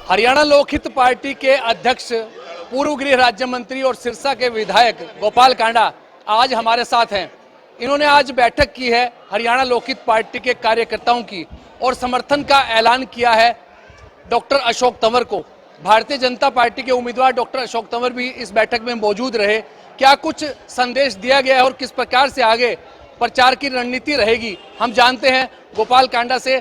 Haryana Lokhit party के अध्यक्ष पूर्व गृह राज्य मंत्री और सिरसा के विधायक गोपाल कांडा आज हमारे साथ हैं। इन्होंने आज बैठक की है हरियाणा लोकहित पार्टी के कार्यकर्ताओं की और समर्थन का ऐलान किया है डॉक्टर अशोक तंवर को। भारतीय जनता पार्टी के उम्मीदवार डॉक्टर अशोक तंवर भी इस बैठक में मौजूद रहे। क्या कुछ संदेश दिया गया है और किस प्रकार से आगे प्रचार की रणनीति रहेगी, हम जानते हैं गोपाल कांडा से।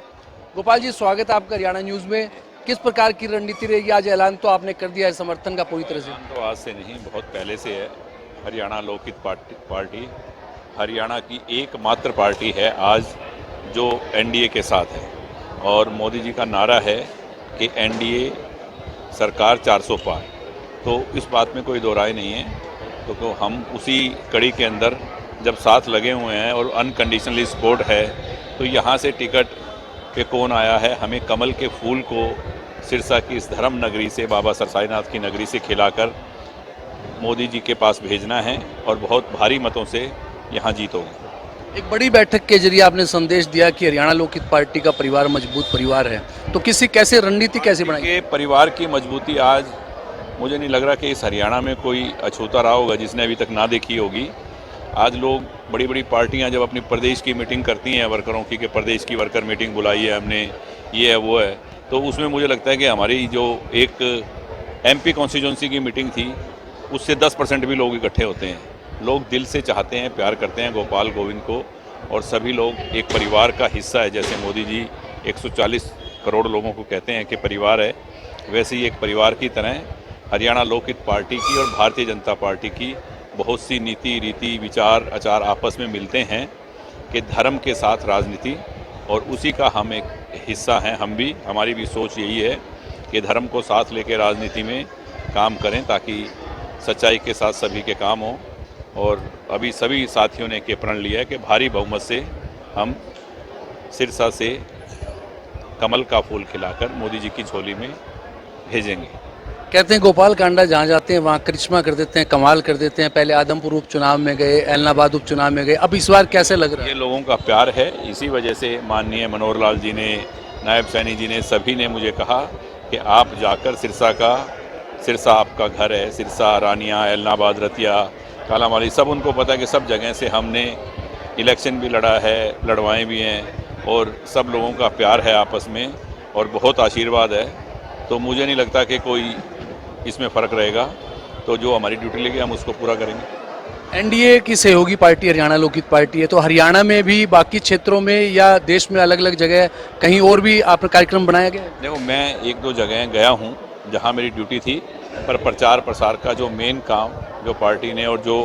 गोपाल जी, स्वागत है आपका हरियाणा न्यूज़ में। किस प्रकार की रणनीति रहेगी? आज ऐलान तो आपने कर दिया है समर्थन का पूरी तरह से। तो आज से नहीं, बहुत पहले से है। हरियाणा लोकहित पार्टी हरियाणा की एकमात्र पार्टी है आज जो एनडीए के साथ है, और मोदी जी का नारा है कि एनडीए सरकार 400 पार। तो इस बात में कोई दो राय नहीं है। तो हम उसी कड़ी के अंदर जब साथ लगे हुए हैं और अनकंडीशनली सपोर्ट है, तो यहाँ से टिकट पे कौन आया है, हमें कमल के फूल को सिरसा की इस धर्म नगरी से, बाबा सरसाईनाथ की नगरी से खिलाकर मोदी जी के पास भेजना है और बहुत भारी मतों से यहाँ जीत होगी। एक बड़ी बैठक के जरिए आपने संदेश दिया कि हरियाणा लोकहित पार्टी का परिवार मजबूत परिवार है, तो कैसे रणनीति कैसे बनाएंगे? परिवार की मजबूती आज मुझे नहीं लग रहा कि इस हरियाणा में कोई अछूता रहा होगा जिसने अभी तक ना देखी होगी। आज लोग बड़ी बड़ी पार्टियां जब अपनी प्रदेश की मीटिंग करती हैं वर्करों की, कि प्रदेश की वर्कर मीटिंग बुलाई है हमने, ये है वो है, तो उसमें मुझे लगता है कि हमारी जो एक एमपी कॉन्स्टिट्यूंसी की मीटिंग थी उससे 10% भी लोग इकट्ठे होते हैं। लोग दिल से चाहते हैं, प्यार करते हैं गोपाल गोविंद को, और सभी लोग एक परिवार का हिस्सा है। जैसे मोदी जी 140 करोड़ लोगों को कहते हैं कि परिवार है, वैसे ही एक परिवार की तरह हरियाणा लोकहित पार्टी की और भारतीय जनता पार्टी की बहुत सी नीति, रीति, विचार, आचार आपस में मिलते हैं कि धर्म के साथ राजनीति, और उसी का हम एक हिस्सा हैं। हमारी भी सोच यही है कि धर्म को साथ लेकर राजनीति में काम करें ताकि सच्चाई के साथ सभी के काम हों। और अभी सभी साथियों ने के प्रण लिया है कि भारी बहुमत से हम सिरसा से कमल का फूल खिलाकर मोदी जी की झोली में भेजेंगे। कहते हैं गोपाल कांडा जहाँ जाते हैं वहाँ करिश्मा कर देते हैं, कमाल कर देते हैं। पहले आदमपुर उपचुनाव में गए, एलनाबाद उपचुनाव में गए, अब इस बार कैसे लग रहा है? ये लोगों का प्यार है। इसी वजह से माननीय मनोहर लाल जी ने, नायब सैनी जी ने, सभी ने मुझे कहा कि आप जाकर सिरसा आपका घर है। सिरसा, रानिया, एलनाबाद, रतिया, कालामाली, सब उनको पता है कि सब जगह से हमने इलेक्शन भी लड़ा है, लड़वाएँ भी हैं, और सब लोगों का प्यार है आपस में और बहुत आशीर्वाद है। तो मुझे नहीं लगता कि कोई इसमें फ़र्क रहेगा। तो जो हमारी ड्यूटी लेगी हम उसको पूरा करेंगे। एनडीए की सहयोगी पार्टी हरियाणा लोकहित पार्टी है, तो हरियाणा में भी बाकी क्षेत्रों में या देश में अलग अलग जगह कहीं और भी आपका कार्यक्रम बनाया गया है? देखो, मैं 1-2 जगह गया हूँ जहाँ मेरी ड्यूटी थी, पर प्रचार प्रसार का जो मेन काम जो पार्टी ने और जो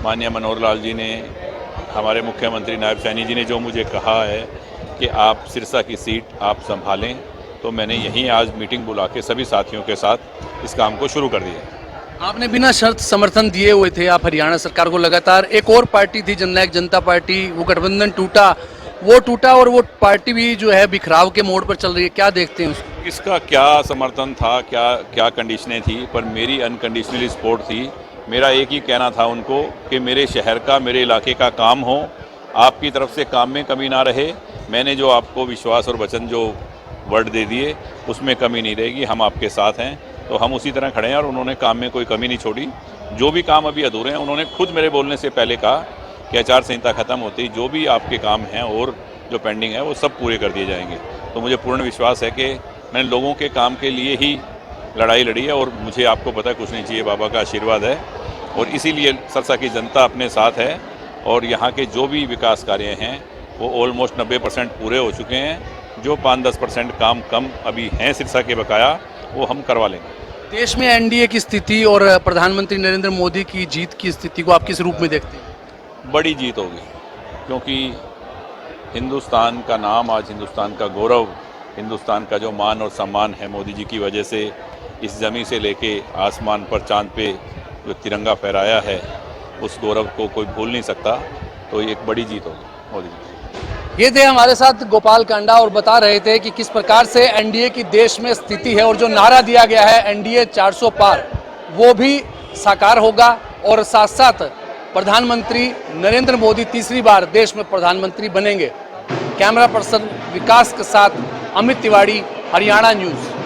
माननीय मनोहर लाल जी ने, हमारे मुख्यमंत्री नायब सैनी जी ने जो मुझे कहा है कि आप सिरसा की सीट आप संभालें, तो मैंने यहीं आज मीटिंग बुला के सभी साथियों के साथ इस काम को शुरू कर दिया। आपने बिना शर्त समर्थन दिए हुए थे आप हरियाणा सरकार को लगातार। एक और पार्टी थी जननायक जनता पार्टी, वो गठबंधन टूटा और वो पार्टी भी जो है बिखराव के मोड़ पर चल रही है। क्या देखते हैं उसको? इसका क्या समर्थन था, क्या कंडीशनें थी, पर मेरी अनकंडीशनली सपोर्ट थी। मेरा एक ही कहना था उनको कि मेरे शहर का, मेरे इलाके का काम हो, आपकी तरफ से काम में कमी ना रहे। मैंने जो आपको विश्वास और वचन जो वर्ड दे दिए उसमें कमी नहीं रहेगी, हम आपके साथ हैं। तो हम उसी तरह खड़े हैं और उन्होंने काम में कोई कमी नहीं छोड़ी। जो भी काम अभी अधूरे हैं, उन्होंने खुद मेरे बोलने से पहले कहा कि आचार संहिता खत्म होती जो भी आपके काम हैं और जो पेंडिंग है वो सब पूरे कर दिए जाएंगे। तो मुझे पूर्ण विश्वास है कि मैंने लोगों के काम के लिए ही लड़ाई लड़ी है, और मुझे आपको पता है कुछ नहीं चाहिए, बाबा का आशीर्वाद है, और इसीलिए सिरसा की जनता अपने साथ है। और यहाँ के जो भी विकास कार्य हैं वो ऑलमोस्ट 90% पूरे हो चुके हैं। जो 5-10% काम कम अभी हैं सिरसा के बकाया, वो हम करवा लेंगे। देश में एनडीए की स्थिति और प्रधानमंत्री नरेंद्र मोदी की जीत की स्थिति को आप किस रूप में देखते हैं? बड़ी जीत होगी, क्योंकि हिंदुस्तान का नाम, आज हिंदुस्तान का गौरव, हिंदुस्तान का जो मान और सम्मान है मोदी जी की वजह से, इस ज़मीन से लेके आसमान पर, चांद पे जो तिरंगा फहराया है, उस गौरव को कोई भूल नहीं सकता। तो ये एक बड़ी जीत होगी मोदी जी। ये थे हमारे साथ गोपाल कांडा और बता रहे थे कि किस प्रकार से एनडीए की देश में स्थिति है, और जो नारा दिया गया है एनडीए 400 पार, वो भी साकार होगा। और साथ साथ प्रधानमंत्री नरेंद्र मोदी तीसरी बार देश में प्रधानमंत्री बनेंगे। कैमरा पर्सन विकास के साथ अमित तिवारी, हरियाणा न्यूज़।